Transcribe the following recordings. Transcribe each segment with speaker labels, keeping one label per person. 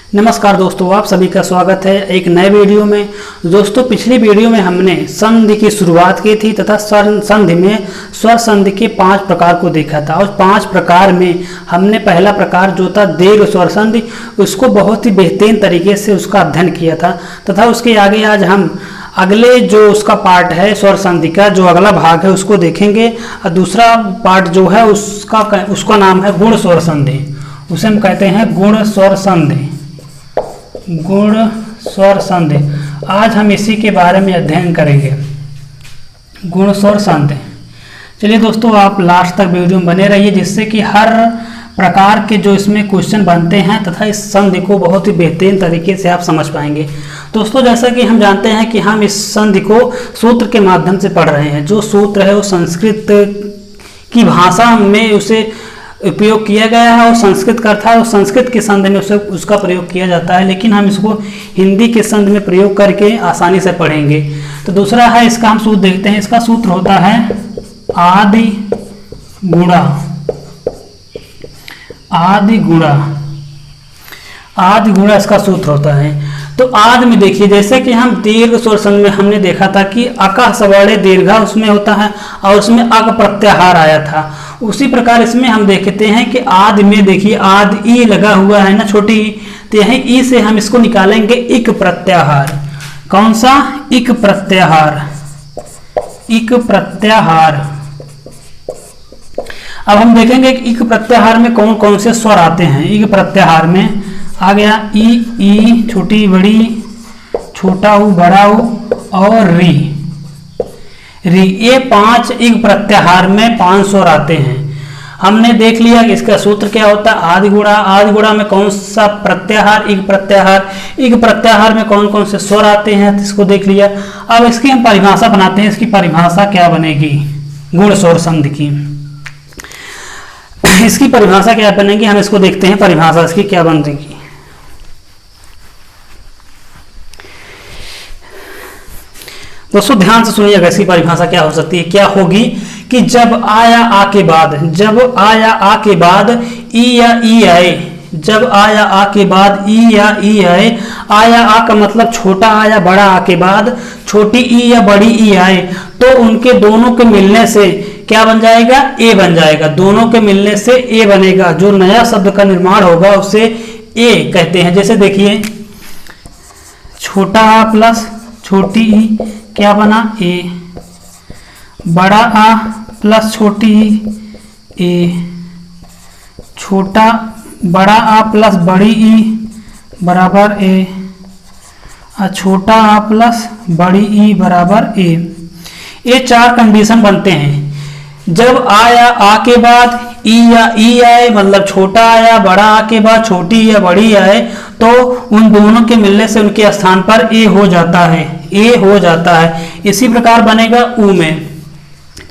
Speaker 1: नमस्कार दोस्तों, आप सभी का स्वागत है एक नए वीडियो में। दोस्तों, पिछली वीडियो में हमने संधि की शुरुआत की थी तथा संधि में स्वर संधि के 5 प्रकार को देखा था। और 5 प्रकार में हमने पहला प्रकार जो था दीर्घ स्वर संधि, उसको बहुत ही बेहतरीन तरीके से उसका अध्ययन किया था तथा उसके आगे आज हम अगले जो उसका पार्ट है स्वर संधि का जो अगला भाग है उसको देखेंगे। और दूसरा पार्ट जो है उसका नाम है गुण स्वर संधि। उसे हम कहते हैं गुण स्वर संधि। गुण स्वर संधि आज हम इसी के बारे में अध्ययन करेंगे, गुण स्वर संधि। चलिए दोस्तों, आप लास्ट तक वीडियो में बने रहिए जिससे कि हर प्रकार के जो इसमें क्वेश्चन बनते हैं तथा इस संधि को बहुत ही बेहतरीन तरीके से आप समझ पाएंगे। दोस्तों, जैसा कि हम जानते हैं कि हम इस संधि को सूत्र के माध्यम से पढ़ रहे हैं। जो सूत्र है वो संस्कृत की भाषा में उसे उपयोग किया गया है और संस्कृत का था और संस्कृत के संधि में उसका प्रयोग किया जाता है, लेकिन हम इसको हिंदी के संधि में प्रयोग करके आसानी से पढ़ेंगे। तो दूसरा है इसका हम सूत्र देखते हैं। इसका सूत्र होता है आदि गुणा। आदि गुणा, आदि गुणा इसका सूत्र होता है। तो आदि में देखिए, जैसे कि हम दीर्घ स्वर संधि में हमने देखा था कि अकः सवर्णे दीर्घा उसमें होता है और उसमें अक प्रत्याहार आया था। उसी प्रकार इसमें हम देखते हैं कि आदि में देखिए आदि ई लगा हुआ है ना, छोटी ई, तो यही ई से हम इसको निकालेंगे इक प्रत्याहार। कौन सा? इक प्रत्याहार। इक प्रत्याहार। अब हम देखेंगे कि इक प्रत्याहार में कौन कौन से स्वर आते हैं। इक प्रत्याहार में आ गया ई, छोटी बड़ी, छोटा ऊ बड़ा ऊ और री। ये 5 इक प्रत्याहार में 5 स्वर आते हैं। हमने देख लिया कि इसका सूत्र क्या होता है आदि गुणा। आदि गुणा में कौन सा प्रत्याहार? इक प्रत्याहार। इक प्रत्याहार में कौन कौन से स्वर आते हैं इसको देख लिया। अब इसकी हम परिभाषा बनाते हैं। इसकी परिभाषा क्या बनेगी गुण स्वर संधि की? इसकी परिभाषा क्या बनेगी हम इसको देखते हैं। परिभाषा इसकी क्या बनेगी? दोस्तों ध्यान से सुनिएगा, इसकी परिभाषा क्या हो सकती है, क्या होगी कि जब आ या आ के बाद, जब आ या आ के बाद ई या ई आए, जब आ या आ के बाद ई या ई आए, आ या आ का मतलब छोटा आ या बड़ा आ के बाद छोटी ई या बड़ी ई आए, तो उनके दोनों के मिलने से क्या बन जाएगा? ए बन जाएगा। दोनों के मिलने से ए बनेगा। जो नया शब्द का निर्माण होगा उसे ए कहते हैं। जैसे देखिए छोटा आ प्लस छोटी ई क्या बना? ए। बड़ा आ प्लस छोटी ए, छोटा बड़ा आ प्लस बड़ी ई बराबर ए, और छोटा आ प्लस बड़ी ई बराबर ए। ये 4 कंडीशन बनते हैं। जब आ या आ के बाद ई या ई आए, मतलब छोटा आया बड़ा आ के बाद छोटी या बड़ी आए, तो उन दोनों के मिलने से उनके स्थान पर ए हो जाता है। ए हो जाता है। इसी प्रकार बनेगा ऊ में।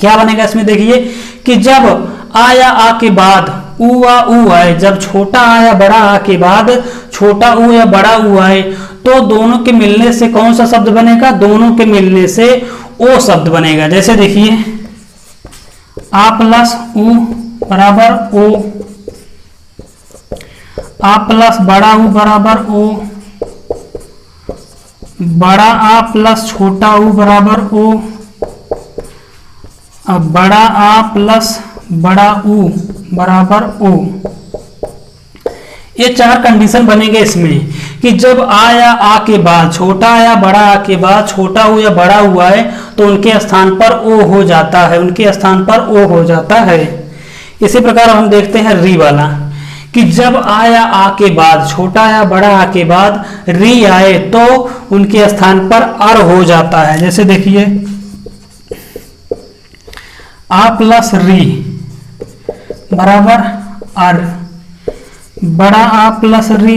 Speaker 1: क्या बनेगा इसमें? देखिए कि जब आ या आ के बाद ऊ आ ऊ आए, जब छोटा आ या बड़ा आ के बाद छोटा ऊ या बड़ा ऊ आए, तो दोनों के मिलने से कौन सा शब्द बनेगा? दोनों के मिलने से ओ शब्द बनेगा। जैसे देखिए आ प्लस ऊ बराबर ओ, आ प्लस बड़ा ऊ बराबर ओ, बड़ा आ प्लस छोटा ऊ बराबर ओ, अब बड़ा आ प्लस बड़ा ऊ बराबर ओ। ये 4 कंडीशन बनेंगे इसमें कि जब आ या आ के बाद छोटा या बड़ा आ के बाद छोटा ऊ या बड़ा ऊ आए, तो उनके स्थान पर ओ हो जाता है। उनके स्थान पर ओ हो जाता है। इसी प्रकार हम देखते हैं री वाला कि जब आ या आ के बाद छोटा या बड़ा आ के बाद री आए, तो उनके स्थान पर अर हो जाता है। जैसे देखिए आ प्लस री बराबर अर, बड़ा आ प्लस री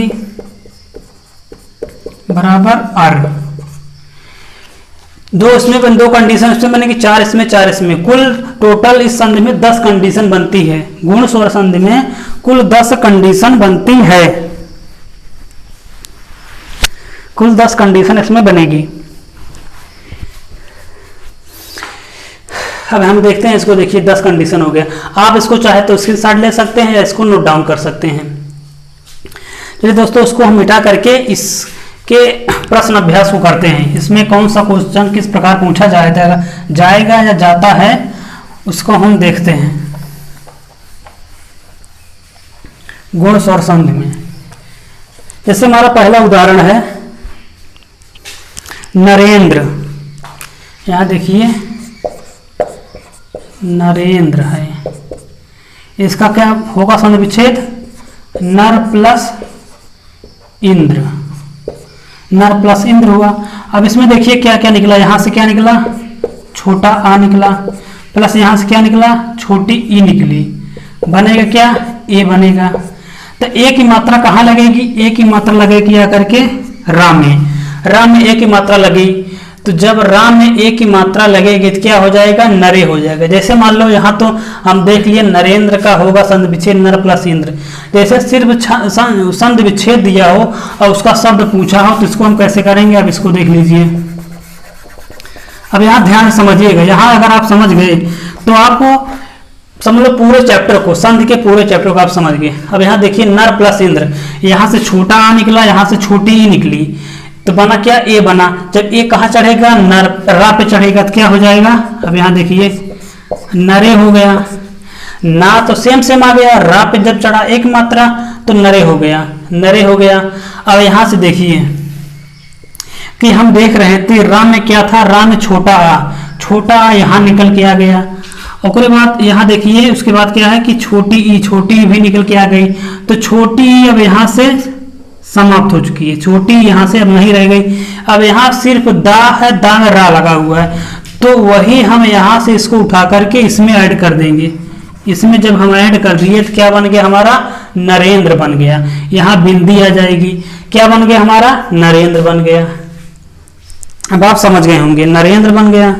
Speaker 1: बराबर अर। इसमें 2 कंडीशन इसमें बनेगी, 4 इसमें 4 इसमें, कुल टोटल इस संधि में 10 कंडीशन बनती है। गुण स्वर संधि में कुल 10 कंडीशन बनती है। कुल 10 कंडीशन इसमें बनेगी। अब हम देखते हैं इसको। देखिए 10 कंडीशन हो गया। आप इसको चाहे तो स्क्रीनशॉट ले सकते हैं या इसको नोट डाउन कर सकते हैं चलिए दोस्तों, उसको हम मिटा करके इसके प्रश्न अभ्यास को करते हैं। इसमें कौन सा क्वेश्चन किस प्रकार पूछा जाएगा या जाता है, उसको हम देखते हैं। गुण स्वर संधि में जैसे हमारा पहला उदाहरण है नरेंद्र। यहां देखिए नरेंद्र है, इसका क्या होगा संधि विच्छेद? नर प्लस इंद्र, नर प्लस इंद्र हुआ। अब इसमें देखिए क्या क्या निकला, यहां से क्या निकला? छोटा आ निकला, प्लस यहां से क्या निकला? छोटी ई निकली। बनेगा क्या? ए बनेगा। तो ए की मात्रा कहाँ लगेगी? ए की मात्रा लगेगी आकर के रा में। रा में ए की मात्रा लगी, तो जब रा में ए की मात्रा लगेगी तो क्या हो जाएगा? नरे हो जाएगा। जैसे मान लो यहाँ तो हम देख लिए नरेंद्र का होगा संधि विच्छेद नर प्लस इंद्र। जैसे सिर्फ संधि विच्छेद दिया हो और उसका शब्द पूछा हो तो इसको हम कैसे करेंगे? अब इसको देख लीजिए। अब यहाँ ध्यान समझिएगा, यहाँ अगर आप समझ गए तो आपको समझ लो पूरे चैप्टर को, संधि के पूरे चैप्टर को आप समझ गए। अब यहाँ देखिए नर प्लस इंद्र, यहाँ से छोटा आ निकला, यहाँ से छोटी ई निकली, तो बना क्या? ए बना। जब ए कहाँ चढ़ेगा? नर, रा पे चढ़ेगा तो क्या हो जाएगा? अब यहाँ देखिए नरे हो गया। ना तो सेम आ गया, रा पे जब चढ़ा एक मात्रा तो नरे हो गया, नरे हो गया। अब यहाँ से देखिए कि हम देख रहे थे रा में क्या था? रा में छोटा आ यहाँ निकल के आ गया। उसके बाद यहाँ देखिए उसके बाद क्या है कि छोटी ई भी निकल के आ गई। तो छोटी ई अब यहाँ से समाप्त हो चुकी है, छोटी यहाँ से अब नहीं रह गई। अब यहाँ सिर्फ दा है, दा में रा लगा हुआ है, तो वही हम यहाँ से इसको उठा करके इसमें ऐड कर देंगे। इसमें जब हम ऐड कर दिए तो क्या बन गया? हमारा नरेंद्र बन गया। यहाँ बिंदी आ जाएगी, क्या बन गया? हमारा नरेंद्र बन गया। अब आप समझ गए होंगे, नरेंद्र बन गया।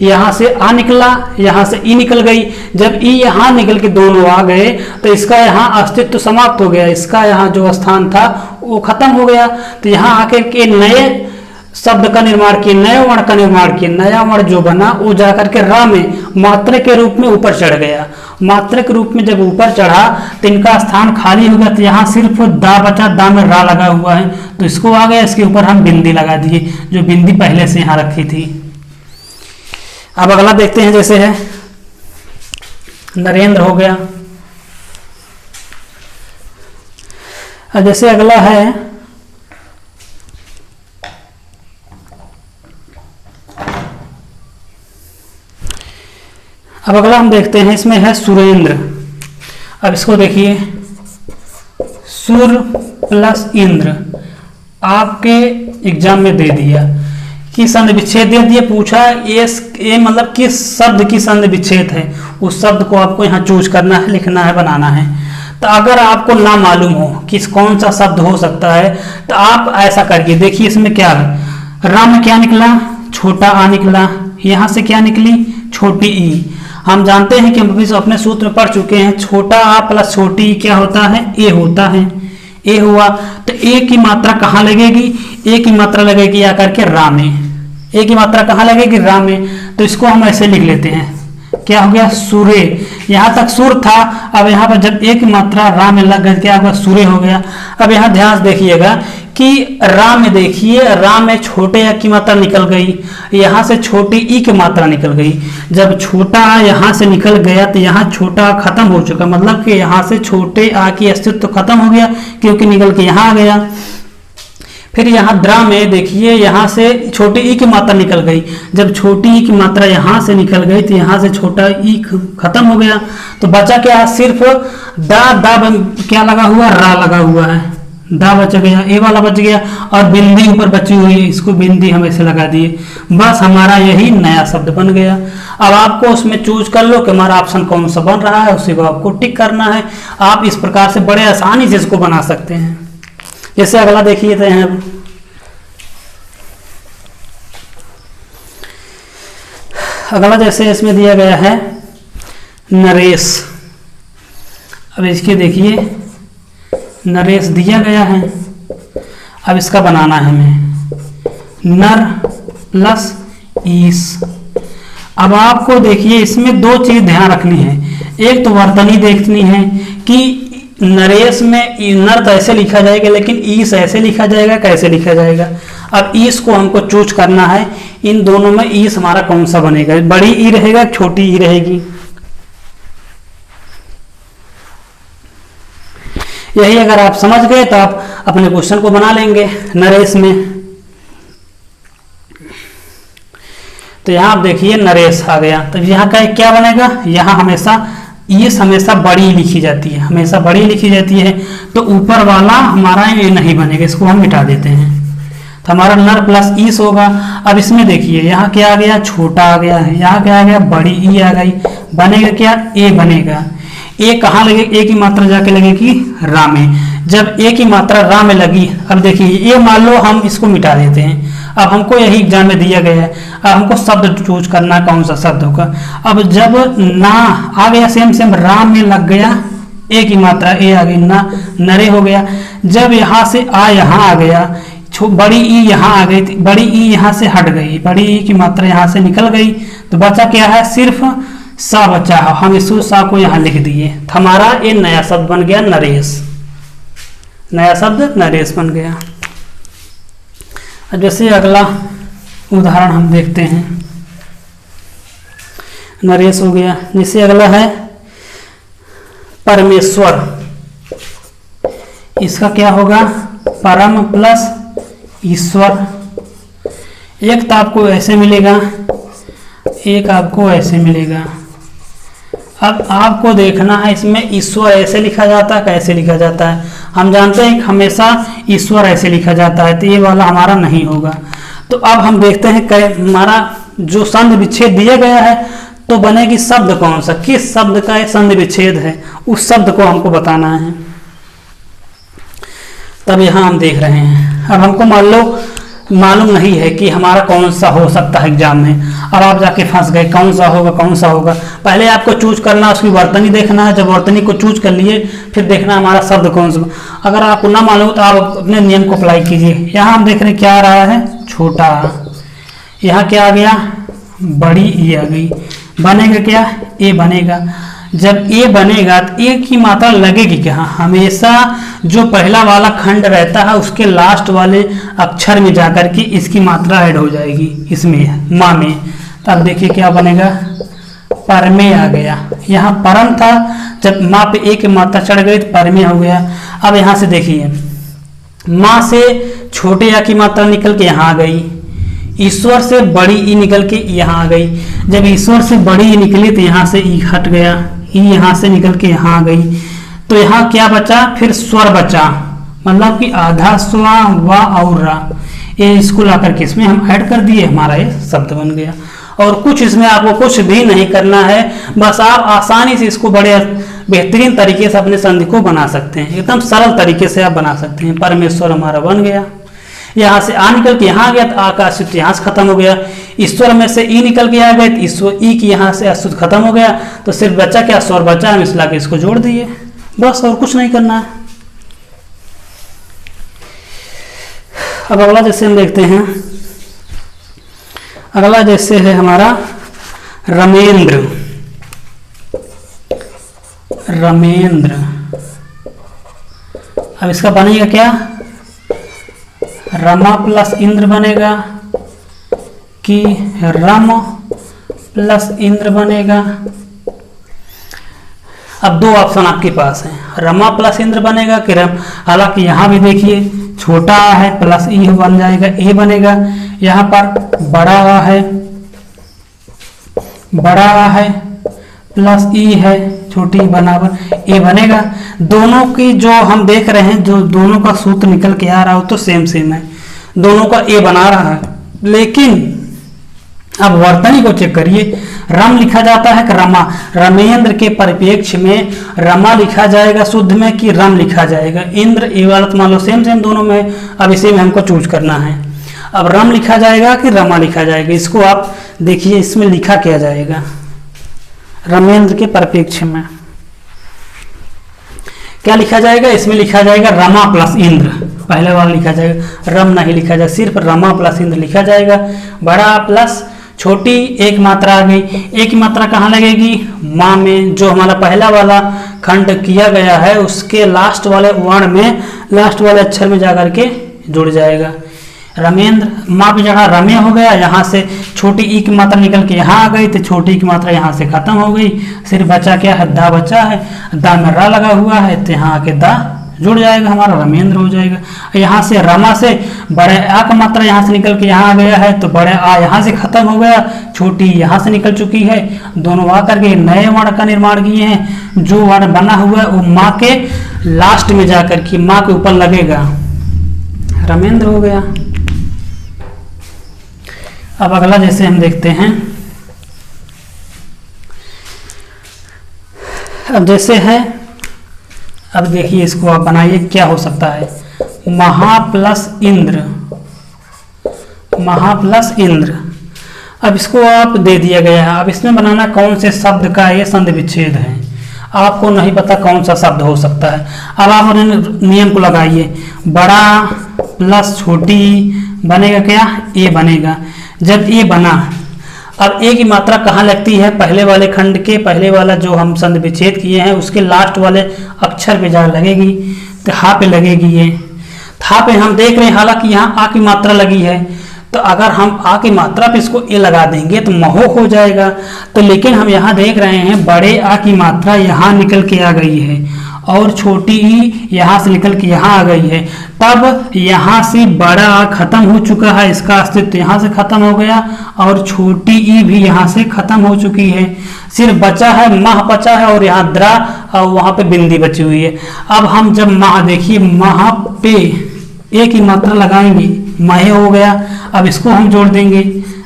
Speaker 1: यहां से आ निकला, यहां से ई निकल गई। जब ई यहां निकल के दोनों आ गए तो इसका यहां अस्तित्व समाप्त हो गया, इसका यहां जो स्थान था वो खत्म हो गया। तो यहां आके के नए शब्द का निर्माण किए, नए वर्ण का निर्माण किए। नया वर्ण जो बना वो जाकर के रा में मात्रा के रूप में ऊपर चढ़ गया। मात्रा के रूप में जब ऊपर चढ़ा तो इनका स्थान खाली हो गया, तो यहाँ सिर्फ दा बचा, दा में रा लगा हुआ है तो इसको आ गया। इसके ऊपर हम बिंदी लगा दिए, जो बिंदी पहले से यहाँ रखी थी। अब अगला देखते हैं, जैसे है नरेंद्र हो गया। अब जैसे अगला है अब अगला हम देखते हैं, इसमें है सुरेंद्र। अब इसको देखिए, सुर प्लस इंद्र आपके एग्जाम में दे दिया कि संधि विच्छेद दे दिए, पूछा ये मतलब किस शब्द की संधि विच्छेद है, उस शब्द को आपको यहाँ चूज करना है, लिखना है, बनाना है। तो अगर आपको ना मालूम हो कि कौन सा शब्द हो सकता है तो आप ऐसा करिए। देखिए इसमें क्या है, रा में क्या निकला? छोटा आ निकला। यहाँ से क्या निकली? छोटी ई। हम जानते हैं कि हम अभी अपने सूत्र में पढ़ चुके हैं, छोटा आ प्लस छोटी ई क्या होता है? ए होता है। ए हुआ तो ए की मात्रा कहाँ लगेगी? ए की मात्रा लगेगी आकर के रा में। ए की मात्रा कहाँ लगेगी? रा में। तो इसको हम ऐसे लिख लेते हैं, क्या हो गया? सूर्य। यहाँ तक सुर था, अब यहाँ पर जब ए की मात्रा रा में लग गई क्या हुआ? सूर्य हो गया। अब यहाँ ध्यान देखिएगा कि रा में देखिए, रा में छोटे आ की मात्रा निकल गई, यहाँ से छोटी ई की मात्रा निकल गई। जब छोटा आ यहाँ से निकल गया तो यहाँ छोटा आ खत्म हो चुका, मतलब कि यहाँ से छोटे आ की अस्तित्व खत्म हो गया क्योंकि निकल के यहाँ आ गया। फिर यहाँ द्रा में देखिए, यहाँ से छोटी ई की मात्रा निकल गई। जब छोटी ई की मात्रा यहाँ से निकल गई तो यहाँ से छोटा ई खत्म हो गया, तो बचा क्या? सिर्फ दा क्या लगा हुआ? रा लगा हुआ है, दा बच गया, ए वाला बच गया, और बिंदी ऊपर बची हुई है, इसको बिंदी हम ऐसे लगा दिए। बस हमारा यही नया शब्द बन गया। अब आपको उसमें चूज कर लो कि हमारा ऑप्शन कौन सा बन रहा है, उसी को आपको टिक करना है। आप इस प्रकार से बड़े आसानी से इसको बना सकते हैं। जैसे अगला देखिए तो हैं, अगला जैसे इसमें दिया गया है नरेश। अब इसके देखिए नरेश दिया गया है, अब इसका बनाना है हमें नर प्लस ईस। अब आपको देखिए इसमें दो चीज ध्यान रखनी है। एक तो वर्तनी देखनी है कि नरेश में नर तो ऐसे लिखा जाएगा, लेकिन ईस ऐसे लिखा जाएगा, कैसे लिखा जाएगा। अब ईस को हमको चूज करना है, इन दोनों में ईस हमारा कौन सा बनेगा, बड़ी ई रहेगा, छोटी ई रहेगी। यही अगर आप समझ गए तो आप अपने क्वेश्चन को बना लेंगे नरेश में। तो यहाँ आप देखिए नरेश आ गया, तो यहाँ का क्या बनेगा, यहाँ हमेशा ईस हमेशा बड़ी लिखी जाती है, हमेशा बड़ी लिखी जाती है, तो ऊपर वाला हमारा ये नहीं बनेगा, इसको हम मिटा देते हैं। तो हमारा नर प्लस ईस होगा। अब इसमें देखिए यहाँ क्या आ गया, छोटा आ गया है, यहाँ क्या आ गया, बड़ी ई आ गई, बनेगा क्या, ए बनेगा। ए कहाँ लगे, ए की मात्रा जाके लगेगी रा में। जब ए की मात्रा रा में लगी, अब देखिए ये मान लो हम इसको मिटा देते हैं। अब हमको यही एग्जाम में दिया गया है, अब हमको शब्द चूज करना कौन सा शब्द होगा। अब जब ना आ गया, सेम सेम राम में लग गया, ए की मात्रा ए आ गई, ना नरे हो गया। जब यहाँ से आ यहाँ आ गया, बड़ी ई यहाँ आ गई, बड़ी ई यहाँ से हट गई, बड़ी ई की मात्रा यहाँ से निकल गई, तो बचा क्या है, सिर्फ सा बचा है। हम इस सा को यहाँ लिख दिए, हमारा ये नया शब्द बन गया नरेश, नया शब्द नरेश बन गया। जैसे अगला उदाहरण हम देखते हैं, नरेश हो गया। जैसे अगला है परमेश्वर, इसका क्या होगा, परम प्लस ईश्वर। एक तो आपको ऐसे मिलेगा, एक आपको ऐसे मिलेगा। अब आपको देखना है इसमें ईश्वर ऐसे लिखा जाता है, कैसे लिखा जाता है। हम जानते हैं कि हमेशा ईश्वर ऐसे लिखा जाता है, तो ये वाला हमारा नहीं होगा। तो अब हम देखते हैं कि हमारा जो संधि विच्छेद दिया गया है, तो बनेगी शब्द कौन सा, किस शब्द का संधि विच्छेद है, उस शब्द को हमको बताना है। तब यहाँ हम देख रहे हैं, अब हमको मान लो मालूम नहीं है कि हमारा कौन सा हो सकता है एग्जाम में। अब आप जाके फंस गए, कौन सा होगा कौन सा होगा। पहले आपको चूज करना, उसकी वर्तनी देखना है, जब वर्तनी को चूज कर लिए फिर देखना हमारा शब्द कौन सा। अगर आपको ना मालूम तो आप अपने नियम को अप्लाई कीजिए। यहाँ हम देख रहे हैं क्या आ रहा है, छोटा, यहाँ क्या आ गया, बड़ी ई आ गई, बनेगा क्या, ए बनेगा। जब ए बनेगा तो ए की मात्रा लगेगी क्या, हमेशा जो पहला वाला खंड रहता है उसके लास्ट वाले अक्षर में जाकर के इसकी मात्रा ऐड हो जाएगी, इसमें माँ में। तब देखिए क्या बनेगा, परमे आ गया। यहाँ परम था, जब माँ पे ए की मात्रा चढ़ गई तो परमे हो गया। अब यहाँ से देखिए माँ से छोटे या की मात्रा निकल के यहाँ आ गई, ईश्वर से बड़ी ई निकल के यहाँ आ गई। जब ईश्वर से बड़ी ई निकली तो यहाँ से ई हट गया, ई यहाँ से निकल के यहाँ आ गई, तो यहाँ क्या बचा, फिर स्वर बचा, मतलब कि आधा स्वा वा और रा, ये इसको ला करके इसमें हम ऐड कर दिए, हमारा ये शब्द बन गया। और कुछ इसमें आपको कुछ भी नहीं करना है, बस आप आसानी से इसको बड़े बेहतरीन तरीके से अपने संधि को बना सकते हैं, एकदम सरल तरीके से आप बना सकते हैं। परमेश्वर हमारा बन गया, यहाँ से आ निकल के यहाँ गया तो आ का अशुद्ध यहाँ से खत्म हो गया। ईश्वर में से ई निकल के आ गए तो ईश्वर ई की यहाँ से अशुद्ध खत्म हो गया, तो सिर्फ बच्चा क्या, स्वर बचा, हम इसला के इसको जोड़ दिए, बस और कुछ नहीं करना है। अब अगला जैसे हम देखते हैं, अगला जैसे है हमारा रमेंद्र, रमेंद्र। अब इसका बनेगा क्या, रमा प्लस इंद्र बनेगा कि रम प्लस इंद्र बनेगा। अब दो ऑप्शन आपके पास है, रमा प्लस इंद्र बनेगा कि रम। हालांकि यहाँ भी देखिए छोटा है प्लस ई बन जाएगा, ए बनेगा। यहाँ पर बड़ा है, बड़ा है प्लस ई है, छोटी बराबर ए बनेगा। दोनों की जो हम देख रहे हैं, जो दोनों का सूत्र निकल के आ रहा हो तो सेम सेम है, दोनों का ए बना रहा है। लेकिन अब वर्तनी को चेक करिए, रम लिखा जाता है कि रमा, रमेंद्र के परिपेक्ष में रमा लिखा जाएगा शुद्ध में कि रम लिखा जाएगा। इंद्र ए वाला तो मान लो सेम सेम दोनों में, अब इसी में हमको चूज करना है। अब रम लिखा जाएगा कि रमा लिखा जाएगा, इसको आप देखिए इसमें लिखा क्या जाएगा, रमेंद्र के परिपेक्ष में क्या लिखा जाएगा, इसमें लिखा जाएगा रमा प्लस इंद्र, पहले वाला लिखा जाएगा, रम नहीं लिखा जाएगा, सिर्फ रमा प्लस इंद्र लिखा जाएगा। बड़ा प्लस छोटी एक मात्रा आ गई। एक की मात्रा कहाँ लगेगी? माँ में। जो हमारा पहला वाला खंड किया गया है उसके लास्ट वाले वर्ण में, लास्ट वाले अक्षर में जाकर के जुड़ जाएगा। रमेंद्र, माँ पे जगह रमे हो गया, यहाँ से छोटी ई की मात्रा निकल के यहाँ आ गई तो छोटी की मात्रा यहाँ से खत्म हो गई। सिर्फ बचा क्या है? दा बचा है। दा में रा लगा हुआ है तो यहाँ आके दा जुड़ जाएगा, हमारा रमेंद्र हो जाएगा। यहाँ से रमा से बड़े आ का मात्रा यहाँ से निकल के यहाँ आ गया है तो बड़े आ यहाँ से खत्म हो गया, छोटी यहाँ से निकल चुकी है। दोनों आ करके नए वर्ण का निर्माण किए हैं। जो वर्ण बना हुआ है वो माँ के लास्ट में जाकर के माँ के ऊपर लगेगा, रमेंद्र हो गया। अब अगला जैसे हम देखते हैं, अब जैसे है, अब देखिए इसको आप बनाइए क्या हो सकता है। महा प्लस इंद्र, महा प्लस इंद्र। अब इसको आप दे दिया गया है। अब इसमें बनाना कौन से शब्द का ये संधि विच्छेद है, आपको नहीं पता कौन सा शब्द हो सकता है। अब आप नियम को लगाइए, बड़ा प्लस छोटी बनेगा क्या? ए बनेगा। जब ए बना, अब ए की मात्रा कहाँ लगती है? पहले वाले खंड के पहले वाला जो हम संधि विच्छेद किए हैं उसके लास्ट वाले अक्षर पे जा लगेगी, तो हा पे लगेगी। ये था पे हम देख रहे हैं, हालांकि यहाँ आ की मात्रा लगी है, तो अगर हम आ की मात्रा पे इसको ए लगा देंगे तो महो हो जाएगा। तो लेकिन हम यहाँ देख रहे हैं बड़े आ की मात्रा यहाँ निकल के आ गई है और छोटी ई यहाँ से निकल के यहाँ आ गई है। तब यहाँ से बड़ा आ खत्म हो चुका है, इसका अस्तित्व यहाँ से खत्म हो गया और छोटी ई भी यहाँ से खत्म हो चुकी है। सिर्फ बचा है मह बचा है और यहाँ द्रा और वहाँ पे बिंदी बची हुई है। अब हम जब मह देखिए, मह पे ए की मात्रा लगाएंगे, महे हो गया। अब इसको हम जोड़ देंगे,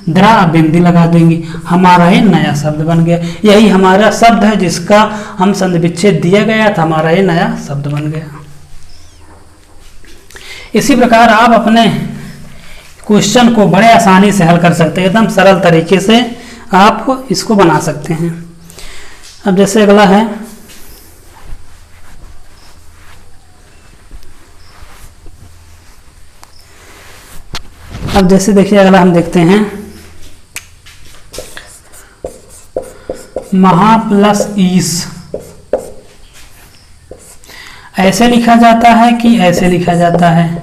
Speaker 1: द्रा बिंदी लगा देंगे, हमारा ये नया शब्द बन गया। यही हमारा शब्द है जिसका हम संधि विच्छेद दिया गया था, हमारा ये नया शब्द बन गया। इसी प्रकार आप अपने क्वेश्चन को बड़े आसानी से हल कर सकते हैं, एकदम सरल तरीके से आप इसको बना सकते हैं। अब जैसे अगला है, अब जैसे देखिए अगला हम देखते हैं, महा प्लस ईस ऐसे लिखा जाता है कि ऐसे लिखा जाता है?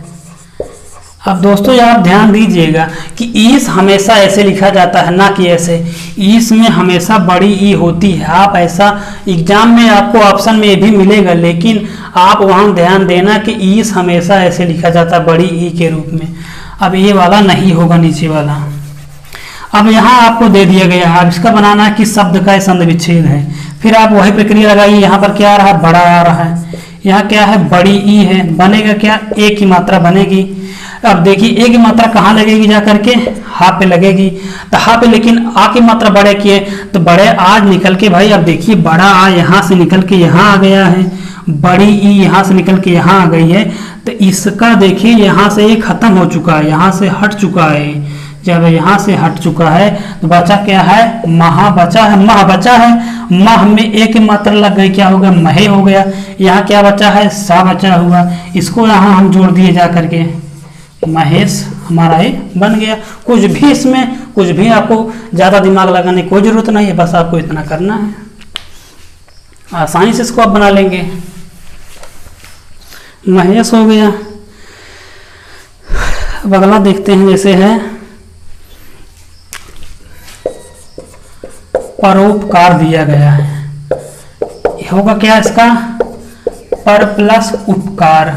Speaker 1: अब दोस्तों आप ध्यान दीजिएगा कि ईस हमेशा ऐसे लिखा जाता है, ना कि ऐसे। ईस में हमेशा बड़ी ई होती है। आप ऐसा एग्जाम में आपको ऑप्शन में भी मिलेगा, लेकिन आप वहाँ ध्यान देना कि ईस हमेशा ऐसे लिखा जाता है, बड़ी ई के रूप में। अब ये वाला नहीं होगा, नीचे वाला। अब यहाँ आपको दे दिया गया है, अब इसका बनाना है कि शब्द का संधि विच्छेद है। फिर आप वही प्रक्रिया लगाइए, यहाँ पर क्या आ रहा है? बड़ा आ रहा है। यहाँ क्या है? बड़ी ई है। बनेगा क्या? ए की मात्रा बनेगी। अब देखिए ए की मात्रा कहाँ लगेगी? जा करके हा पे लगेगी। तो हा पे लेकिन आ की मात्रा बड़े की है तो बड़े आज निकल के, भाई अब देखिए बड़ा आ यहाँ से निकल के यहाँ आ गया है, बड़ी ई यहाँ से निकल के यहाँ आ गई है। तो इसका देखिए यहाँ से ये खत्म हो चुका है, यहाँ से हट चुका है। जब यहाँ से हट चुका है तो बचा क्या है? महा बचा है, मह बचा है। मह में एक मात्रा लग गई, क्या हो गया? महे हो गया। यहाँ क्या बचा है? सा बचा हुआ। इसको यहाँ हम जोड़ दिए जा करके, महेश हमारा ये बन गया। कुछ भी इसमें कुछ भी आपको ज़्यादा दिमाग लगाने की कोई जरूरत नहीं है, बस आपको इतना करना है, आसानी से इसको आप बना लेंगे। महेश हो गया। अब अगला देखते हैं, जैसे है परोपकार दिया गया है, होगा क्या इसका? पर प्लस उपकार,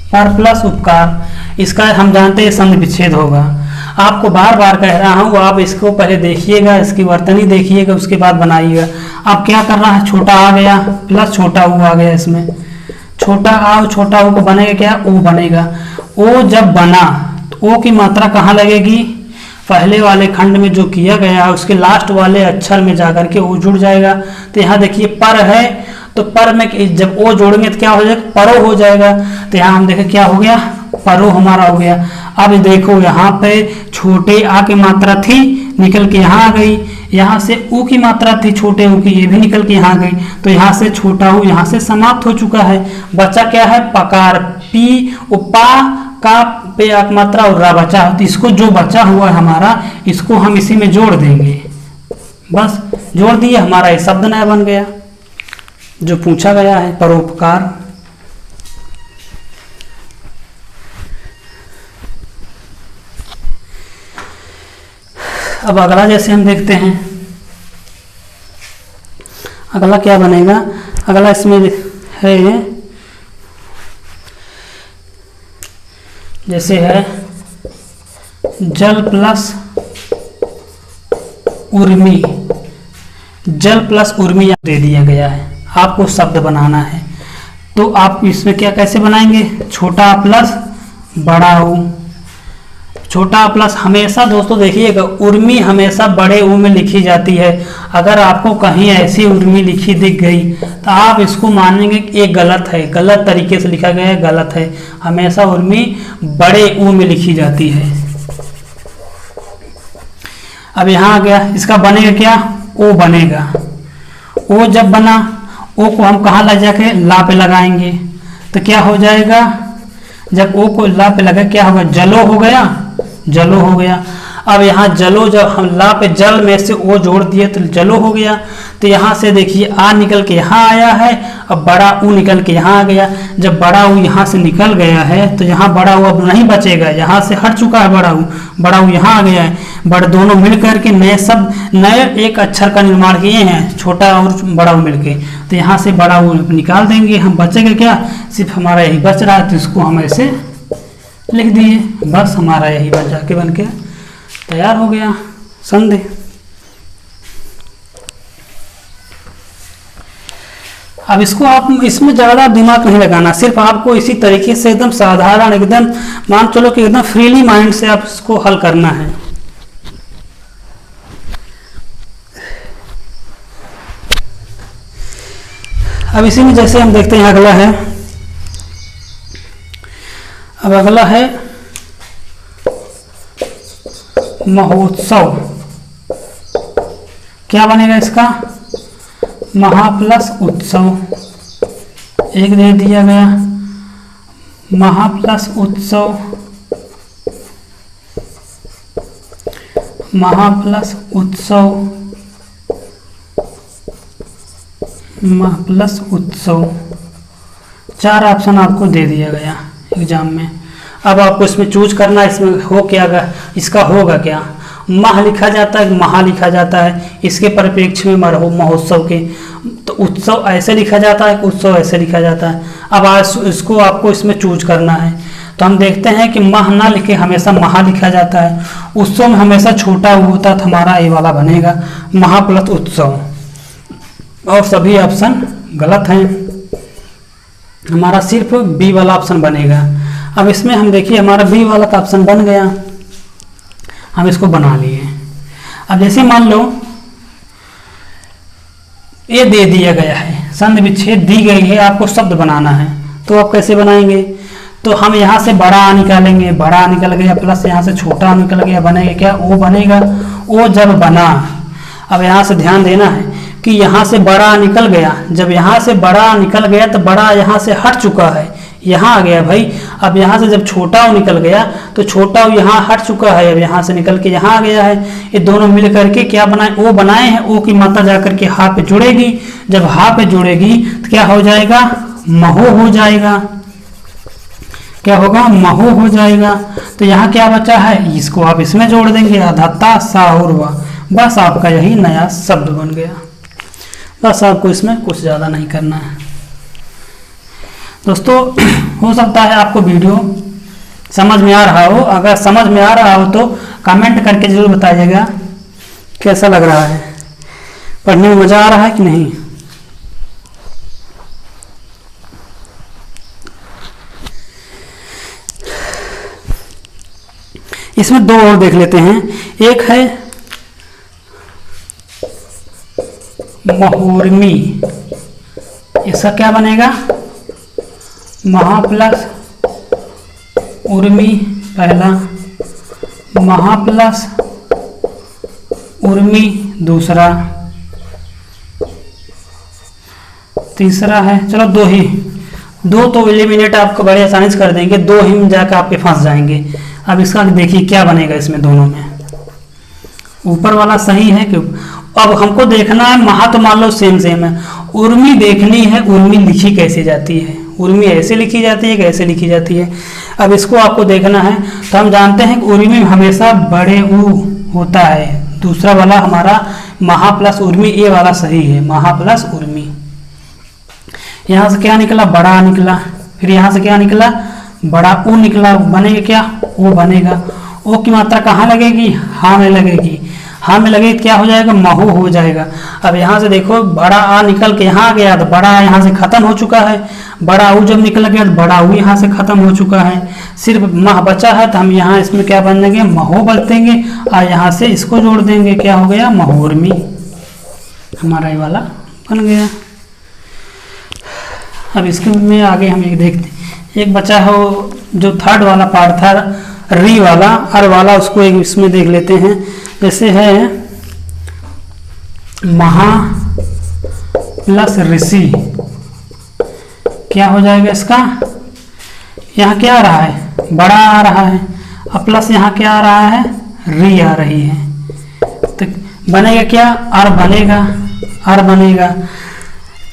Speaker 1: पर प्लस उपकार। इसका हम जानते हैं संधि विच्छेद होगा। आपको बार बार कह रहा हूँ, आप इसको पहले देखिएगा, इसकी वर्तनी देखिएगा, उसके बाद बनाइएगा। अब क्या कर रहा है? छोटा आ गया प्लस छोटा ऊ आ गया। इसमें छोटा आ और छोटा ऊ को बनेगा क्या? ओ बनेगा। ओ जब बना तो ओ की मात्रा कहाँ लगेगी? पहले वाले खंड में जो किया गया है उसके लास्ट वाले अक्षर में जाकर के ओ जुड़ जाएगा। तो यहाँ देखिए पर है, तो पर में जब ओ जोड़ेंगे तो क्या हो जाएगा? परो हो जाएगा। तो यहाँ हम देखें क्या हो गया? परो हमारा हो गया। अब देखो यहाँ पे छोटे आ की मात्रा थी, निकल के यहाँ आ गई। यहाँ से ऊ की मात्रा थी छोटे ऊ की, ये भी निकल के यहाँ आ गई। तो यहाँ से छोटा ऊ यहाँ से समाप्त हो चुका है। बचा क्या है? पकार, पी उपा का पे एक मात्रा और रा बचा हो, तो इसको जो बचा हुआ है हमारा, इसको हम इसी में जोड़ देंगे। बस जोड़ दिए, हमारा ये शब्द नया बन गया जो पूछा गया है, परोपकार। अब अगला जैसे हम देखते हैं, अगला क्या बनेगा। अगला इसमें है जैसे है जल प्लस उर्मी। जल प्लस उर्मी दे दिया गया है, आपको शब्द बनाना है। तो आप इसमें क्या कैसे बनाएंगे, छोटा प्लस बड़ा ऊ। छोटा प्लस हमेशा दोस्तों देखिएगा, उर्मी हमेशा बड़े ऊ में लिखी जाती है। अगर आपको कहीं ऐसी उर्मी लिखी दिख गई तो आप इसको मानेंगे कि ये गलत है, गलत तरीके से लिखा गया है, गलत है। हमेशा उर्मी बड़े ऊ में लिखी जाती है। अब यहाँ आ गया, इसका बनेगा क्या, ओ बनेगा। ओ जब बना, ओ को हम कहाँ ला जाके ला पे लगाएंगे, तो क्या हो जाएगा, जब ओ को ला पे लगा क्या होगा, जलो हो गया, जलो हो गया। अब यहाँ जलो, जब हम ला पे जल में से ओ जोड़ दिए तो जलो हो गया। तो यहाँ से देखिए आ निकल के यहाँ आया है, अब बड़ा ऊ निकल के यहाँ आ गया। जब बड़ा ऊ यहाँ से निकल गया है तो यहाँ बड़ा ऊ अब नहीं बचेगा, यहाँ से हट चुका है बड़ा ऊ यहाँ आ गया है। बड़े दोनों मिल करके नए एक अक्षर का निर्माण किए हैं, छोटा और बड़ा ऊ मिलके। तो यहाँ से बड़ा ऊ निकाल देंगे हम, बचेगा क्या, सिर्फ हमारा यही बच रहा है। तो इसको हम ऐसे लिख दिए, बस हमारा यही बन के तैयार हो गया संधि। अब इसको आप इसमें ज़्यादा दिमाग नहीं लगाना, सिर्फ आपको इसी तरीके से एकदम साधारण, एकदम मान चलो कि एकदम फ्रीली माइंड से आप इसको हल करना है। अब इसी में जैसे हम देखते हैं अगला है, अब अगला है महोत्सव। क्या बनेगा इसका, महा प्लस उत्सव। एक दे दिया गया, महा प्लस उत्सव, महा प्लस उत्सव, महा प्लस उत्सव। 4 ऑप्शन आपको दे दिया गया एग्जाम में। अब आपको इसमें चूज करना है, इसमें हो क्या गा, इसका होगा क्या, मह लिखा जाता है, महा लिखा जाता है, इसके परिप्रेक्ष्य में महोत्सव के। तो उत्सव ऐसे लिखा जाता है, उत्सव ऐसे लिखा जाता है। अब आज इसको आपको इसमें चूज करना है। तो हम देखते हैं कि मह ना लिखे हमेशा महा लिखा जाता है, उत्सव में हमेशा छोटा होता है, तो हमारा ये वाला बनेगा महा प्लस उत्सव। और सभी ऑप्शन गलत हैं, हमारा सिर्फ बी वाला ऑप्शन बनेगा। अब इसमें हम देखिए हमारा बी वाला का ऑप्शन बन गया, हम इसको बना लिए। अब जैसे मान लो ये दे दिया गया है, संधि विच्छेद दी गई है, आपको शब्द बनाना है। तो आप कैसे बनाएंगे, तो हम यहाँ से बड़ा निकालेंगे, बड़ा निकल गया, प्लस यहाँ से छोटा निकल गया, बनेगा क्या, ओ बनेगा। ओ जब बना, अब यहाँ से ध्यान देना है कि यहाँ से बड़ा निकल गया, जब यहाँ से बड़ा निकल गया तो बड़ा यहाँ से हट चुका है, यहाँ आ गया भाई। अब यहाँ से जब छोटा निकल गया तो छोटा यहाँ हट चुका है, अब यहाँ से निकल के यहाँ आ गया है। ये दोनों मिल करके क्या बनाए, ओ बनाए हैं। ओ की मात्रा जा करके हा पे जुड़ेगी, जब हा पे जुड़ेगी तो क्या हो जाएगा, महो हो जाएगा। क्या होगा, महो हो जाएगा। तो यहाँ क्या बचा है, इसको आप इसमें जोड़ देंगे, अधत्ता साहुर्वा। बस आपका यही नया शब्द बन गया। बस आपको इसमें कुछ ज़्यादा नहीं करना है दोस्तों। हो सकता है आपको वीडियो समझ में आ रहा हो, अगर समझ में आ रहा हो तो कमेंट करके जरूर बताइएगा कैसा लग रहा है, पढ़ने में मज़ा आ रहा है कि नहीं। इसमें 2 और देख लेते हैं। एक है महोर्मी, इसका क्या बनेगा, महा प्लस उर्मी पहला, महा प्लस उर्मी दूसरा, तीसरा है, चलो 2 ही, दो तो एलिमिनेट आपको बड़े आसानी से कर देंगे, दो ही में जाकर आपके फंस जाएंगे। अब इसका देखिए क्या बनेगा इसमें दोनों में, ऊपर वाला सही है क्यों। अब हमको देखना है महा, तो मान लो सेम सेम है, उर्मी देखनी है उर्मी लिखी कैसे जाती है, उर्मी ऐसे लिखी जाती है कैसे लिखी जाती है। अब इसको आपको देखना है, तो हम जानते हैं कि उर्मी हमेशा बड़े ऊ होता है, दूसरा वाला हमारा महा प्लस उर्मी, ये वाला सही है, महा प्लस उर्मी। यहाँ से क्या निकला, बड़ा निकला, फिर यहाँ से क्या निकला, बड़ा ऊ निकला, बनेगा क्या, ओ बनेगा। ओ की मात्रा कहाँ लगेगी, हाँ में लगेगी, हाँ में लगेगी क्या हो जाएगा, महू हो जाएगा। अब यहाँ से देखो बड़ा आ निकल के यहाँ आ गया तो बड़ा यहाँ से खत्म हो चुका है, बड़ा ऊ जब निकल गया तो बड़ा ऊ यहाँ से खत्म हो चुका है, सिर्फ मह बचा है, तो हम यहाँ इसमें क्या बन जाएंगे, महो बदलेंगे और यहाँ से इसको जोड़ देंगे, क्या हो गया, महोर्मी, हमारा ये वाला बन गया। अब इसके में आगे हम एक देखते हैं, एक बचा हो जो थर्ड वाला पार्ट था री वाला, अर वाला, उसको एक इसमें देख लेते हैं। जैसे है महा प्लस ऋषि, क्या हो जाएगा इसका, यहाँ क्या आ रहा है, बड़ा आ रहा है, अब प्लस यहाँ क्या आ रहा है, री आ रही है, तो बनेगा क्या, अर बनेगा, अर बनेगा।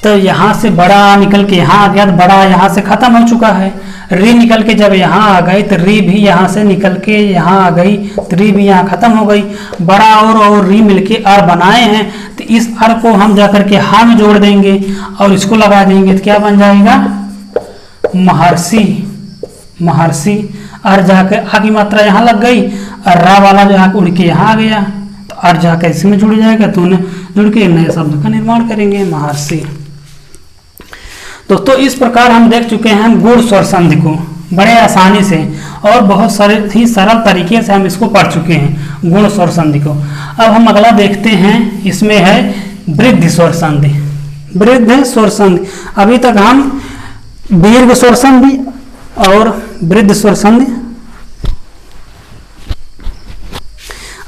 Speaker 1: तो यहाँ से बड़ा निकल के यहाँ आ गया तो बड़ा यहाँ से खत्म हो चुका है, री निकल के जब यहाँ आ गई तो री भी यहाँ से निकल के यहाँ आ गई तो री भी यहाँ खत्म हो गई, बड़ा और री मिलके अर बनाए हैं, तो इस अर को हम जाकर के हा में जोड़ देंगे और इसको लगा देंगे तो क्या बन जाएगा, महर्षि, महर्षि। अर जाकर आ की मात्रा यहाँ लग गई और रा वाला जो आके उड़ के यहाँ आ गया, तो अर जाकर इसमें जुड़ जाएगा, तो उन्हें जुड़ के नए शब्द का निर्माण करेंगे, महर्षि। दोस्तों इस प्रकार हम देख चुके हैं गुण स्वर संधि को बड़े आसानी से और बहुत सारे ही सरल तरीके से हम इसको पढ़ चुके हैं गुण स्वर संधि को। अब हम अगला देखते हैं, इसमें है वृद्धि स्वर संधि। वृद्धि स्वर संधि, अभी तक हम दीर्घ स्वर संधि और वृद्धि स्वर संधि,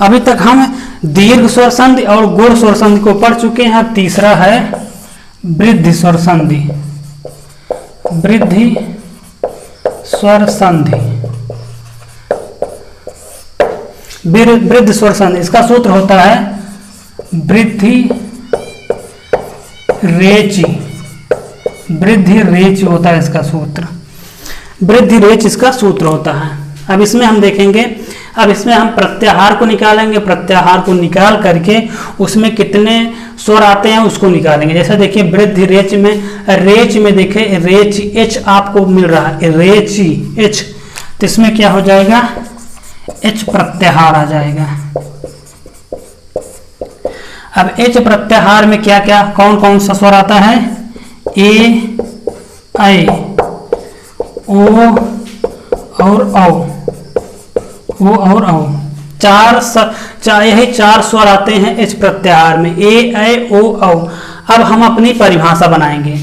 Speaker 1: अभी तक हम दीर्घ स्वर संधि और गुण स्वर संधि को पढ़ चुके हैं। अब तीसरा है वृद्धि स्वर संधि, वृद्धि स्वर संधि, वृद्धि स्वर संधि। इसका सूत्र होता है वृद्धि रेचि, वृद्धि रेच होता है इसका सूत्र, वृद्धि रेच इसका सूत्र होता है। अब इसमें हम देखेंगे, अब इसमें हम प्रत्याहार को निकालेंगे, प्रत्याहार को निकाल करके उसमें कितने स्वर आते हैं उसको निकालेंगे। जैसे देखिए वृद्धि रेच में देखिए रेच एच आपको मिल रहा है, रेची एच, तो इसमें क्या हो जाएगा, एच प्रत्याहार आ जाएगा। अब एच प्रत्याहार में क्या क्या कौन कौन सा स्वर आता है, ए ऐ ओ और औ, ओ और औ, यही चार स्वर आते हैं एच प्रत्याहार में, ए ऐ ओ औ। अब हम अपनी परिभाषा बनाएंगे,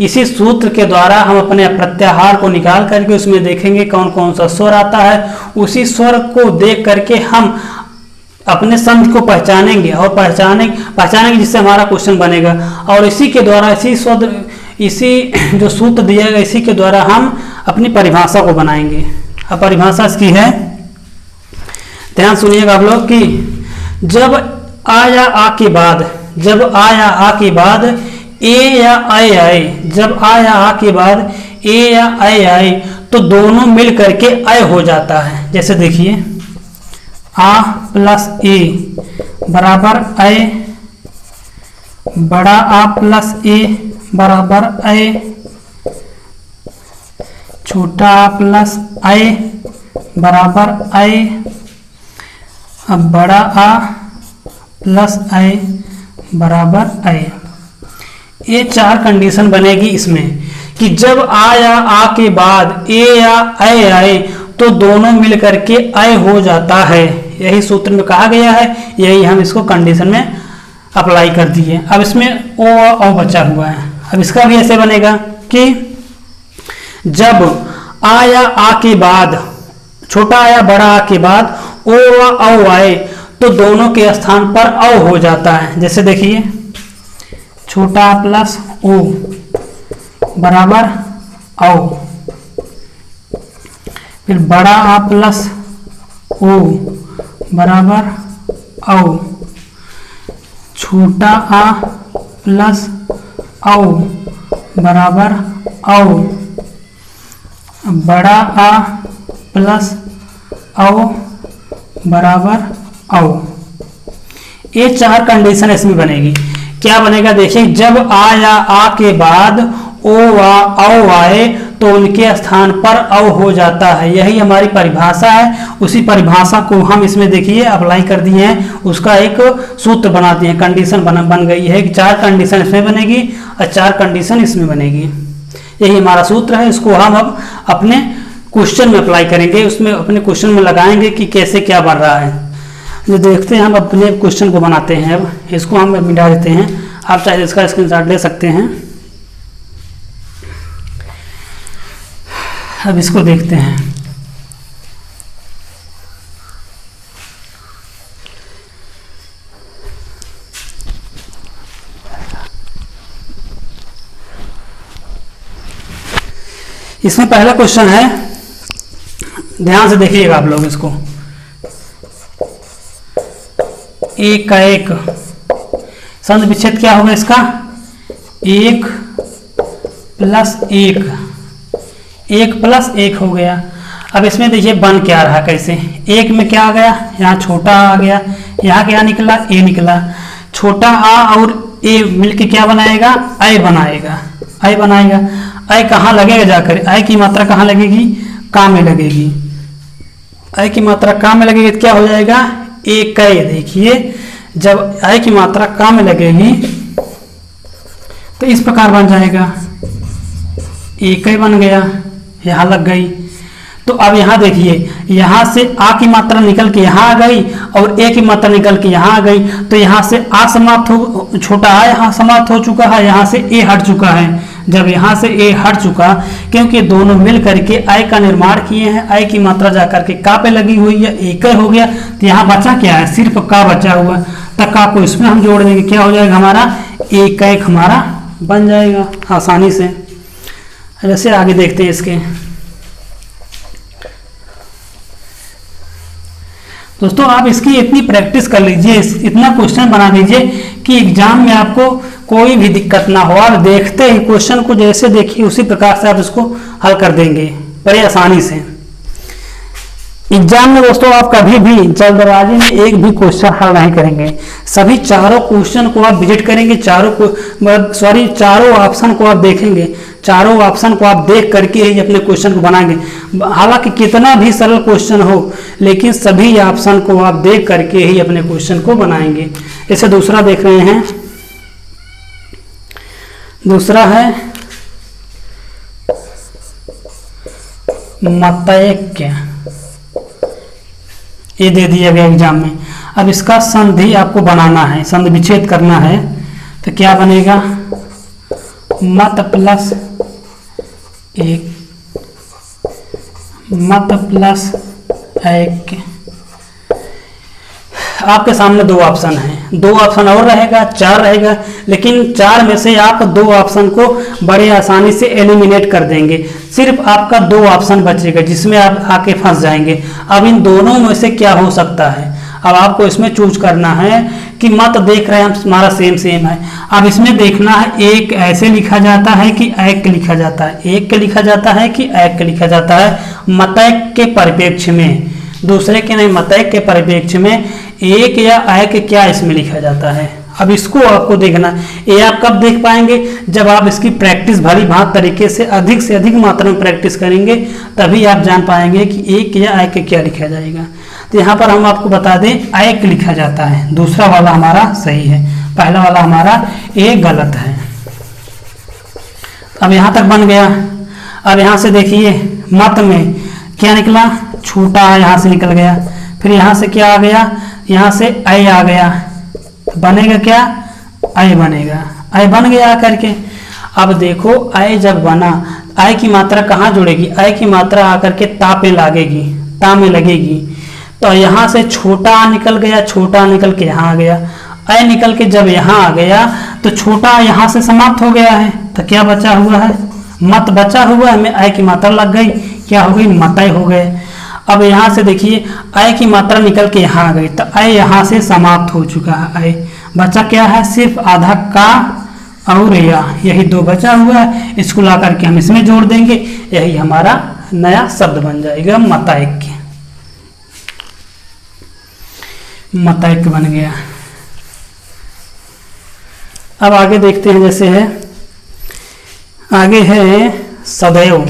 Speaker 1: इसी सूत्र के द्वारा हम अपने प्रत्याहार को निकाल करके उसमें देखेंगे कौन कौन सा स्वर आता है, उसी स्वर को देख करके हम अपने संधि को पहचानेंगे और पहचानेंगे जिससे हमारा क्वेश्चन बनेगा। और इसी के द्वारा इसी जो सूत्र दिया गया इसी के द्वारा हम अपनी परिभाषा को बनाएंगे। अब परिभाषा इसकी है, ध्यान सुनिएगा आप लोग, कि जब आ या आ के बाद, जब आ या आ के बाद ए या ऐ आए, जब आ या आ के बाद ए या ऐ आए तो दोनों मिल करके ऐ हो जाता है। जैसे देखिए आ प्लस ए बराबर ऐ, बड़ा आ प्लस ए बराबर ऐ, छोटा आ प्लस ऐ बराबर ऐ, अब बड़ा आ प्लस ऐ बराबर ऐ। ये चार कंडीशन बनेगी इसमें कि जब आ या आ के बाद ए या ऐ आए तो दोनों मिल करके ऐ हो जाता है। यही सूत्र में कहा गया है, यही हम इसको कंडीशन में अप्लाई कर दिए। अब इसमें ओ बचा हुआ है, अब इसका भी ऐसे बनेगा कि जब आ या आ के बाद, छोटा आ या बड़ा आ के बाद ओ व औ आए तो दोनों के स्थान पर औ हो जाता है। जैसे देखिए छोटा प्लस ओ बराबर औ, फिर बड़ा आ प्लस ओ बराबर औ, छोटा आ प्लस औ बराबर औ, बड़ा आ प्लस औ बराबर औ। ये 4 कंडीशन इसमें बनेगी। क्या बनेगा देखिए, जब आ या आ के बाद ओ व औ आए तो उनके स्थान पर औ हो जाता है। यही हमारी परिभाषा है। उसी परिभाषा को हम इसमें देखिए अप्लाई कर दिए हैं, उसका एक सूत्र बना दिए हैं, कंडीशन बन गई है कि 4 कंडीशन इसमें बनेगी और 4 कंडीशन इसमें बनेगी। यही हमारा सूत्र है। इसको हम अब अपने क्वेश्चन में अप्लाई करेंगे, उसमें अपने क्वेश्चन में लगाएंगे कि कैसे क्या बन रहा है। जो देखते हैं हम अपने क्वेश्चन को बनाते हैं। अब इसको हम मिटा देते हैं, आप चाहे इसका स्क्रीनशॉट ले सकते हैं। अब इसको देखते हैं। इसमें पहला क्वेश्चन है, ध्यान से देखिएगा आप लोग इसको। एक का एक संध विच्छेद क्या होगा इसका, 1 प्लस 1, 1 प्लस 1 हो गया। अब इसमें देखिए बन क्या रहा, कैसे, 1 में क्या आ गया, यहाँ छोटा आ गया, यहाँ क्या निकला, ए निकला। छोटा आ और ए मिलके क्या बनाएगा, आई बनाएगा, आई बनाएगा। आई कहाँ लगेगा जाकर, आई की मात्रा कहाँ लगेगी, का में लगेगी। आई की मात्रा का में लगेगी तो क्या हो जाएगा, एक कै। देखिए जब आई की मात्रा का में लगेगी तो इस प्रकार बन जाएगा, एक कै बन गया, यहाँ लग गई। तो अब यहाँ देखिए, यहाँ से आ की मात्रा निकल के यहाँ आ गई और ए की मात्रा निकल के यहाँ आ गई। तो यहाँ से आ समाप्त हो, छोटा आ यहाँ समाप्त हो चुका है, यहाँ से ए हट चुका है। जब यहाँ से ए हट चुका, क्योंकि दोनों मिल करके आई का निर्माण किए हैं, आई की मात्रा जाकर के का पे लगी हुई है, एक हो गया। तो यहाँ बचा क्या है, सिर्फ का बचा हुआ। तो का को इसमें हम जोड़ देंगे, क्या हो जाएगा हमारा, एक एक हमारा बन जाएगा आसानी से। जैसे आगे देखते हैं इसके। दोस्तों आप इसकी इतनी प्रैक्टिस कर लीजिए, इतना क्वेश्चन बना दीजिए कि एग्जाम में आपको कोई भी दिक्कत ना हो। आप देखते ही क्वेश्चन को जैसे देखिए उसी प्रकार से आप इसको हल कर देंगे बड़े आसानी से। एग्जाम में दोस्तों आप कभी भी जल्दबाजी में एक भी क्वेश्चन हल नहीं करेंगे। सभी चारों क्वेश्चन को आप विजिट करेंगे, चारों ऑप्शन को आप देखेंगे, चारों ऑप्शन को आप देख करके ही अपने क्वेश्चन को बनाएंगे। हालांकि कितना भी सरल क्वेश्चन हो, लेकिन सभी ऑप्शन को आप देख करके ही अपने क्वेश्चन को बनाएंगे। इसे दूसरा देख रहे हैं, दूसरा है मतैक्य, ये दे दिया गया एग्जाम में। अब इसका संधि आपको बनाना है, संधि विच्छेद करना है। तो क्या बनेगा, मत प्लस 1, मत प्लस 1। आपके सामने 2 ऑप्शन हैं, 2 ऑप्शन और रहेगा, 4 रहेगा, लेकिन 4 में से आप 2 ऑप्शन को बड़े आसानी से एलिमिनेट कर देंगे। सिर्फ आपका 2 ऑप्शन बचेगा जिसमें आप आके फंस जाएंगे। अब इन दोनों में से क्या हो सकता है, अब आपको इसमें चूज करना है कि मत देख रहे हैं हम, हमारा सेम है। अब इसमें देखना है, एक ऐसे लिखा जाता है कि एक लिखा जाता है, एक के लिखा जाता है कि एक लिखा जाता है। मतैक के परिप्रेक्ष्य में, दूसरे के नहीं, मतैक के परिप्रेक्ष्य में एक या एक क्या इसमें लिखा जाता है। अब इसको आपको देखना, ये आप कब देख पाएंगे, जब आप इसकी प्रैक्टिस भली भांति तरीके से अधिक मात्रा में प्रैक्टिस करेंगे, तभी आप जान पाएंगे कि एक या एक क्या लिखा जाएगा। तो यहाँ पर हम आपको बता दें, एक लिखा जाता है, दूसरा वाला हमारा सही है, पहला वाला हमारा एक गलत है। अब यहाँ तक बन गया। अब यहाँ से देखिए मत में क्या निकला, छोटा यहाँ से निकल गया, फिर यहाँ से क्या आ गया, यहाँ से आई आ गया, बनेगा क्या, आई बनेगा, आई बन गया आकर के। अब देखो आई जब बना, आई की मात्रा कहाँ जुड़ेगी, आई की मात्रा आकर के ता पे लगेगी, ता में लगेगी। तो यहाँ से छोटा निकल गया, छोटा निकल के यहाँ आ गया, आई निकल के जब यहाँ आ गया तो छोटा यहाँ से समाप्त हो गया है। तो क्या बचा हुआ है, मत बचा हुआ है, में अय की मात्रा लग गई, क्या हो गई, मतय हो गए। अब यहाँ से देखिए अय की मात्रा निकल के यहाँ आ गई, तो अय यहाँ से समाप्त हो चुका है। अय बचा क्या है, सिर्फ आधा का और या, यही दो बचा हुआ है, इसको ला करके हम इसमें जोड़ देंगे, यही हमारा नया शब्द बन जाएगा मतैक्य। मतैक्य बन गया। अब आगे देखते हैं, जैसे है आगे है सदैव।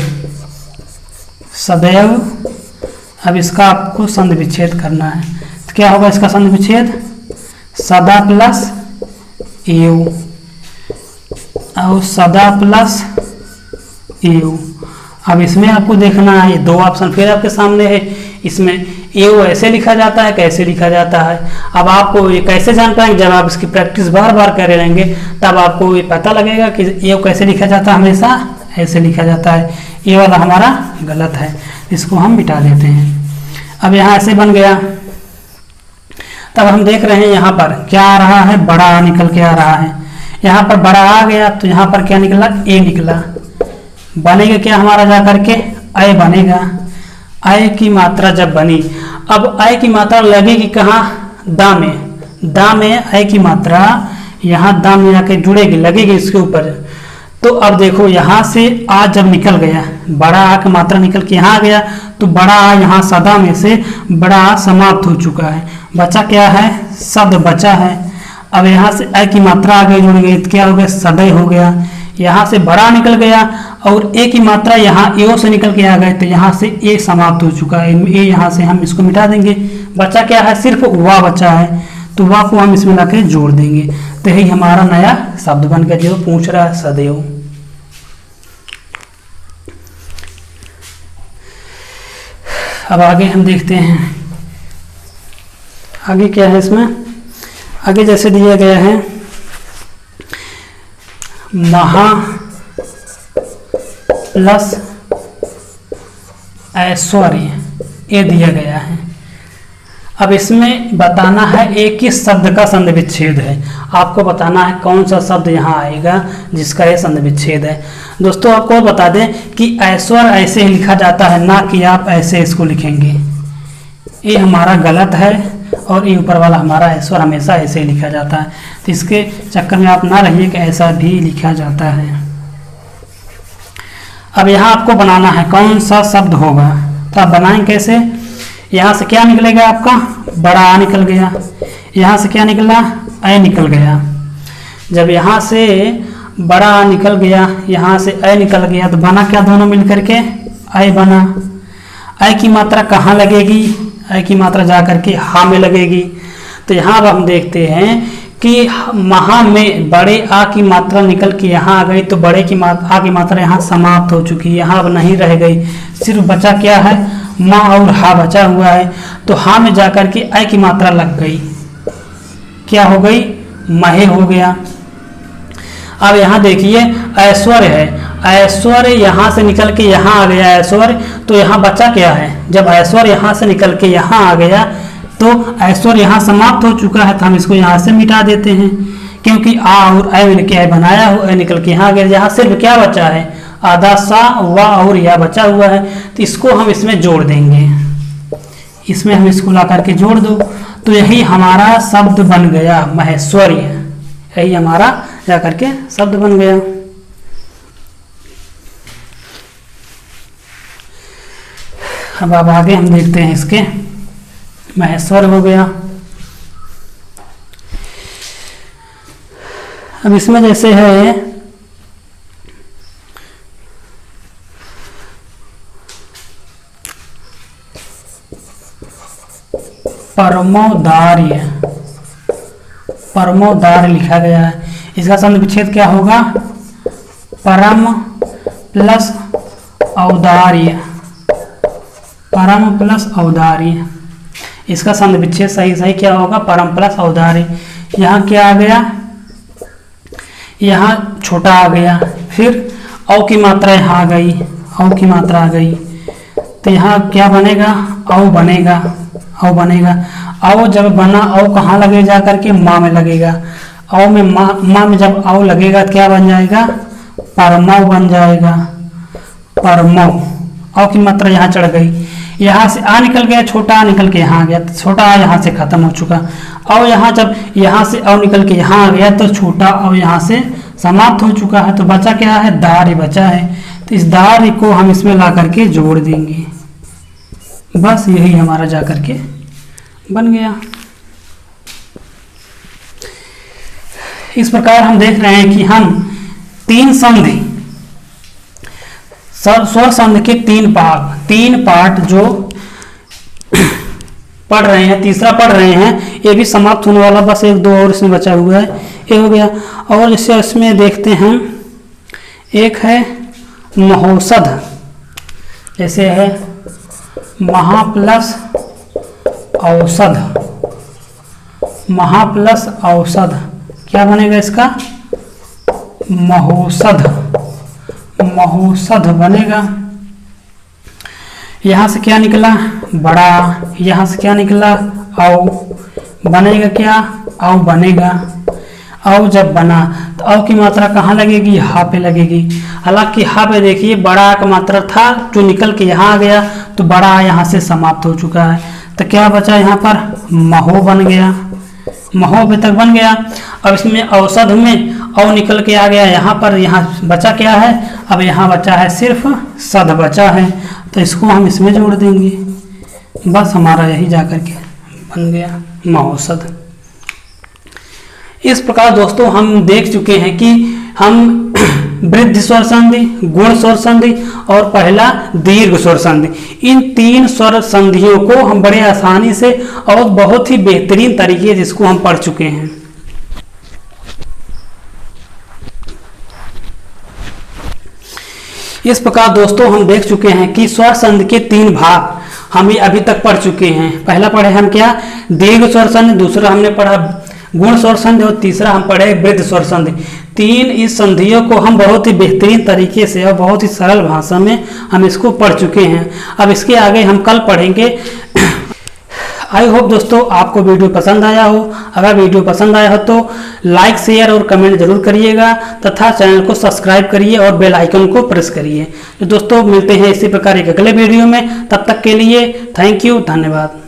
Speaker 1: सदैव, अब इसका आपको संधि विच्छेद करना है, तो क्या होगा इसका संधि विच्छेद, सदा प्लस एव और सदा प्लस एव। अब इसमें आपको देखना है, दो ऑप्शन फिर आपके सामने है, इसमें एव ऐसे लिखा जाता है, कैसे लिखा जाता है। अब आपको ये कैसे जान पाएंगे, जब आप इसकी प्रैक्टिस बार बार कर रहेंगे तब आपको ये पता लगेगा कि एव कैसे लिखा जाता है, हमेशा ऐसे लिखा जाता है। ये वाला हमारा गलत है, इसको हम मिटा देते हैं। अब यहाँ ऐसे बन गया, तब हम देख रहे हैं यहाँ पर क्या आ रहा है, बड़ा आ निकल के आ रहा है। यहाँ पर बड़ा आ गया तो यहाँ पर क्या निकला, ए निकला। बनेगा क्या हमारा जा करके, अय बनेगा। अय की मात्रा जब बनी, अब अय की मात्रा लगेगी कहाँ, दा में। दा में अय की मात्रा यहाँ दा में जाके जुड़ेगी, लगेगी इसके ऊपर। तो अब देखो यहाँ से आ जब निकल गया, बड़ा आ की मात्रा निकल के यहाँ आ गया, तो बड़ा आ यहाँ सदा में से बड़ा आ समाप्त हो चुका है। बचा क्या है, शब्द बचा है। अब यहाँ से अय की मात्रा आगे जुड़ गई, तो क्या हो गया, सदै हो गया। यहाँ से बड़ा निकल गया और ए की मात्रा यहाँ एओ से निकल के आ गए, तो यहाँ से ए समाप्त हो चुका है। ए यहाँ से हम इसको मिटा देंगे, बचा क्या है, सिर्फ वा बचा है, तो वा को हम इसमें लाके जोड़ देंगे, तो यही हमारा नया शब्द बन गया जो पूछ रहा है, सदैव। अब आगे हम देखते हैं, आगे क्या है इसमें। आगे जैसे दिया गया है महा प्लस ऐश्वर्य, ये दिया गया है। अब इसमें बताना है एक ही शब्द का संधि विच्छेद है, आपको बताना है कौन सा शब्द यहाँ आएगा जिसका ये संधि विच्छेद है। दोस्तों आपको बता दें कि ऐश्वर्य ऐसे ही लिखा जाता है, ना कि आप ऐसे इसको लिखेंगे, ये हमारा गलत है। और ये ऊपर वाला हमारा ऐश्वर्य हमेशा ऐसे ही लिखा जाता है, तो इसके चक्कर में आप ना रहिए कि ऐसा भी लिखा जाता है। अब यहाँ आपको बनाना है कौन सा शब्द होगा, तो आप बनाएं कैसे। यहाँ से क्या निकलेगा आपका, बड़ा आ निकल गया। यहाँ से क्या निकला, अय निकल गया। जब यहाँ से बड़ा आ निकल गया, यहाँ से अय निकल गया, तो बना क्या, दोनों मिल करके अय बना। अय की मात्रा कहाँ लगेगी, अय की मात्रा जा करके हा में लगेगी। तो यहाँ अब हम देखते हैं कि महा में बड़े आ की मात्रा निकल के यहाँ आ गई, तो बड़े की आ की मात्रा यहाँ समाप्त हो चुकी है, यहाँ अब नहीं रह गई। सिर्फ बचा क्या है, माँ और हा बचा हुआ है, तो हा में जाकर के अय की मात्रा लग गई, क्या हो गई, महे हो गया। अब यहाँ देखिए ऐश्वर्य है, ऐश्वर्य यहाँ से निकल के यहाँ आ गया ऐश्वर्य, तो यहाँ बचा क्या है, जब ऐश्वर्य यहाँ से निकल के यहाँ आ गया तो ऐश्वर्य यहाँ समाप्त हो चुका है, तो हम इसको यहाँ से मिटा देते हैं, क्योंकि आ और अय मिल के अय बनाया हुआ, अय निकल के यहाँ गया। यहाँ सिर्फ क्या बचा है, आधा सा वा और या बचा हुआ है, तो इसको हम इसमें जोड़ देंगे, इसमें हम इसको ला करके जोड़ दो, तो यही हमारा शब्द बन गया महेश्वर्य, यही हमारा जा करके शब्द बन गया। अब आगे हम देखते हैं इसके, महेश्वर हो गया। अब इसमें जैसे है परमोदार्य, परमोदार्य लिखा गया है, इसका संधि विच्छेद क्या होगा, परम प्लस औदार्य, परम प्लस औदार्य, इसका संधि विच्छेद सही क्या होगा, परम प्लस औदार्य। यहाँ क्या आ गया, यहाँ छोटा आ गया, फिर औ की मात्रा यहाँ आ गई, औ की मात्रा आ गई, तो यहाँ क्या बनेगा, औ बनेगा, औ बनेगा। औ जब बना, औ कहाँ लगे जा करके, माँ में लगेगा, औ में माँ में जब औ लगेगा तो क्या बन जाएगा, परमौ बन जाएगा। पर मौ, औ की मात्रा यहाँ चढ़ गई, यहाँ से आ निकल गया, छोटा आ निकल के यहाँ आ गया, तो छोटा आ यहाँ से खत्म हो चुका। और यहाँ जब यहाँ से औ निकल के यहाँ आ गया तो छोटा औ यहाँ से समाप्त हो चुका है। तो बचा क्या है, दार बचा है। तो इस दार को हम इसमें ला करके जोड़ देंगे, बस यही हमारा जा करके बन गया। इस प्रकार हम देख रहे हैं कि हम तीन संधि, स्वर संधि के तीन पार्ट जो पढ़ रहे हैं, तीसरा पढ़ रहे हैं, ये भी समाप्त होने वाला, बस एक दो और इसमें बचा हुआ है, ये हो गया। और जैसे इसमें देखते हैं, एक है महोषध, जैसे है महा प्लस औषध, महा प्लस औषध, क्या बनेगा इसका, महोषध, महोषध बनेगा। यहाँ से क्या निकला, बड़ा, यहाँ से क्या निकला, औ, बनेगा क्या, औ बनेगा। औ जब बना तो औ की मात्रा कहाँ लगेगी, हा पे लगेगी। हालांकि हा पे देखिए बड़ा का मात्रा था जो निकल के यहाँ आ गया, तो बड़ा यहाँ से समाप्त हो चुका है। तो क्या बचा यहाँ पर, महो बन गया, महो पे तक बन गया। अब इसमें औषध में औ निकल के आ गया यहाँ पर, यहाँ बचा क्या है, अब यहाँ बचा है सिर्फ सध बचा है, तो इसको हम इसमें जोड़ देंगे, बस हमारा यही जाकर के बन गया महोषध। इस प्रकार दोस्तों हम देख चुके हैं कि हम वृद्धि स्वर संधि, गुण स्वर संधि और पहला दीर्घ स्वर संधि, इन तीन स्वर संधियों को हम बड़े आसानी से और बहुत ही बेहतरीन तरीके जिसको हम पढ़ चुके हैं। इस प्रकार दोस्तों हम देख चुके हैं कि स्वर संधि के तीन भाग हम अभी तक पढ़ चुके हैं। पहला पढ़े हम क्या, दीर्घ स्वर संधि, दूसरा हमने पढ़ा गुण स्वर संधि और तीसरा हम पढ़े वृद्धि स्वर संधि। तीन इस संधियों को हम बहुत ही बेहतरीन तरीके से और बहुत ही सरल भाषा में हम इसको पढ़ चुके हैं। अब इसके आगे हम कल पढ़ेंगे। आई होप दोस्तों आपको वीडियो पसंद आया हो। अगर वीडियो पसंद आया हो तो लाइक, शेयर और कमेंट जरूर करिएगा तथा चैनल को सब्सक्राइब करिए और बेल आइकन को प्रेस करिए। तो दोस्तों मिलते हैं इसी प्रकार एक अगले वीडियो में, तब तक के लिए थैंक यू, धन्यवाद।